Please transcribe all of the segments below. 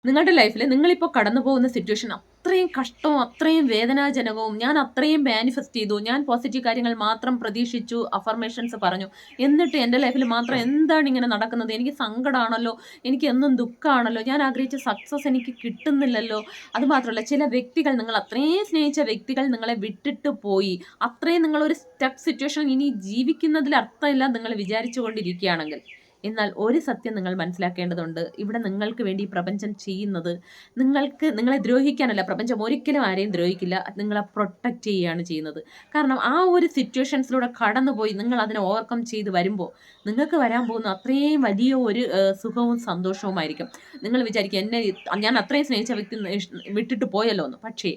നിങ്ങളുടെ ലൈഫിൽ നിങ്ങളിപ്പോൾ കടന്നു പോകുന്ന സിറ്റുവേഷൻ അത്രയും കഷ്ടവും അത്രയും വേദനാജനകവും, ഞാൻ അത്രയും മാനിഫെസ്റ്റ് ചെയ്തു, ഞാൻ പോസിറ്റീവ് കാര്യങ്ങൾ മാത്രം പ്രതീക്ഷിച്ചു, അഫർമേഷൻസ് പറഞ്ഞു, എന്നിട്ട് എൻ്റെ ലൈഫിൽ മാത്രം എന്താണ് ഇങ്ങനെ നടക്കുന്നത്, എനിക്ക് സങ്കടമാണല്ലോ, എനിക്ക് എന്നും ദുഃഖമാണല്ലോ, ഞാൻ ആഗ്രഹിച്ച സക്സസ് എനിക്ക് കിട്ടുന്നില്ലല്ലോ. അതുമാത്രമല്ല, ചില വ്യക്തികൾ, നിങ്ങൾ അത്രയും സ്നേഹിച്ച വ്യക്തികൾ നിങ്ങളെ വിട്ടിട്ട് പോയി, അത്രയും നിങ്ങളൊരു സ്റ്റക്ക് സിറ്റുവേഷൻ ഇനി ജീവിക്കുന്നതിൽ അർത്ഥമില്ല നിങ്ങൾ വിചാരിച്ചു കൊണ്ടിരിക്കുകയാണെങ്കിൽ, എന്നാൽ ഒരു സത്യം നിങ്ങൾ മനസ്സിലാക്കേണ്ടതുണ്ട്. ഇവിടെ നിങ്ങൾക്ക് വേണ്ടി ഈ പ്രപഞ്ചം ചെയ്യുന്നത് നിങ്ങളെ ദ്രോഹിക്കാനല്ല. പ്രപഞ്ചം ഒരിക്കലും ആരെയും ദ്രോഹിക്കില്ല. നിങ്ങളെ പ്രൊട്ടക്റ്റ് ചെയ്യുകയാണ് ചെയ്യുന്നത്. കാരണം ആ ഒരു സിറ്റുവേഷൻസിലൂടെ കടന്നുപോയി നിങ്ങൾ അതിനെ ഓവർകം ചെയ്ത് വരുമ്പോൾ നിങ്ങൾക്ക് വരാൻ പോകുന്ന അത്രയും വലിയ ഒരു സുഖവും സന്തോഷവുമായിരിക്കും. നിങ്ങൾ വിചാരിക്കുക, ഞാൻ അത്രയും സ്നേഹിച്ച വ്യക്തി വിട്ടിട്ട് പോയല്ലോ എന്ന്. പക്ഷേ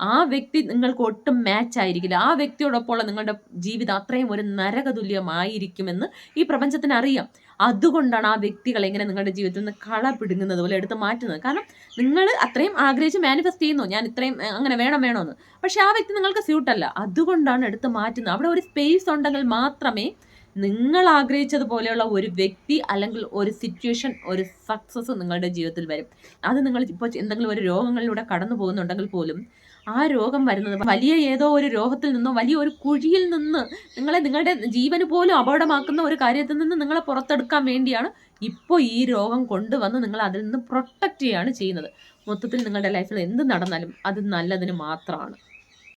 ആ വ്യക്തി നിങ്ങൾക്ക് ഒട്ടും മാച്ച് ആയിരിക്കില്ല. ആ വ്യക്തിയോടൊപ്പമുള്ള നിങ്ങളുടെ ജീവിതം അത്രയും ഒരു നരകതുല്യമായിരിക്കുമെന്ന് ഈ പ്രപഞ്ചത്തിന് അറിയാം. അതുകൊണ്ടാണ് ആ വ്യക്തികളെ ഇങ്ങനെ നിങ്ങളുടെ ജീവിതത്തിൽ നിന്ന് കള പിടുങ്ങുന്നത് പോലെ എടുത്ത് മാറ്റുന്നത്. കാരണം നിങ്ങൾ അത്രയും ആഗ്രഹിച്ച് മാനിഫെസ്റ്റ് ചെയ്യുന്നു, ഞാൻ ഇത്രയും അങ്ങനെ വേണമെന്ന്. പക്ഷെ ആ വ്യക്തി നിങ്ങൾക്ക് സ്യൂട്ടല്ല. അതുകൊണ്ടാണ് എടുത്ത് മാറ്റുന്നത്. അവിടെ ഒരു സ്പേസ് ഉണ്ടെങ്കിൽ മാത്രമേ നിങ്ങൾ ആഗ്രഹിച്ചതുപോലെയുള്ള ഒരു വ്യക്തി അല്ലെങ്കിൽ ഒരു സിറ്റുവേഷൻ, ഒരു സക്സസ് നിങ്ങളുടെ ജീവിതത്തിൽ വരും. അത് നിങ്ങൾ ഇപ്പോൾ എന്തെങ്കിലും ഒരു രോഗങ്ങളിലൂടെ കടന്നു പോകുന്നുണ്ടെങ്കിൽ പോലും ആ രോഗം വരുന്നത് വലിയ ഏതോ ഒരു രോഗത്തിൽ നിന്നോ വലിയ ഒരു കുഴിയിൽ നിന്ന് നിങ്ങളുടെ ജീവന് പോലും അപകടമാക്കുന്ന ഒരു കാര്യത്തിൽ നിന്ന് നിങ്ങളെ പുറത്തെടുക്കാൻ വേണ്ടിയാണ് ഇപ്പോൾ ഈ രോഗം കൊണ്ടുവന്ന് നിങ്ങൾ അതിൽ നിന്ന് പ്രൊട്ടക്റ്റ് ചെയ്യുകയാണ് ചെയ്യുന്നത്. മൊത്തത്തിൽ നിങ്ങളുടെ ലൈഫിൽ എന്ത് നടന്നാലും അത് നല്ലതിന് മാത്രമാണ്.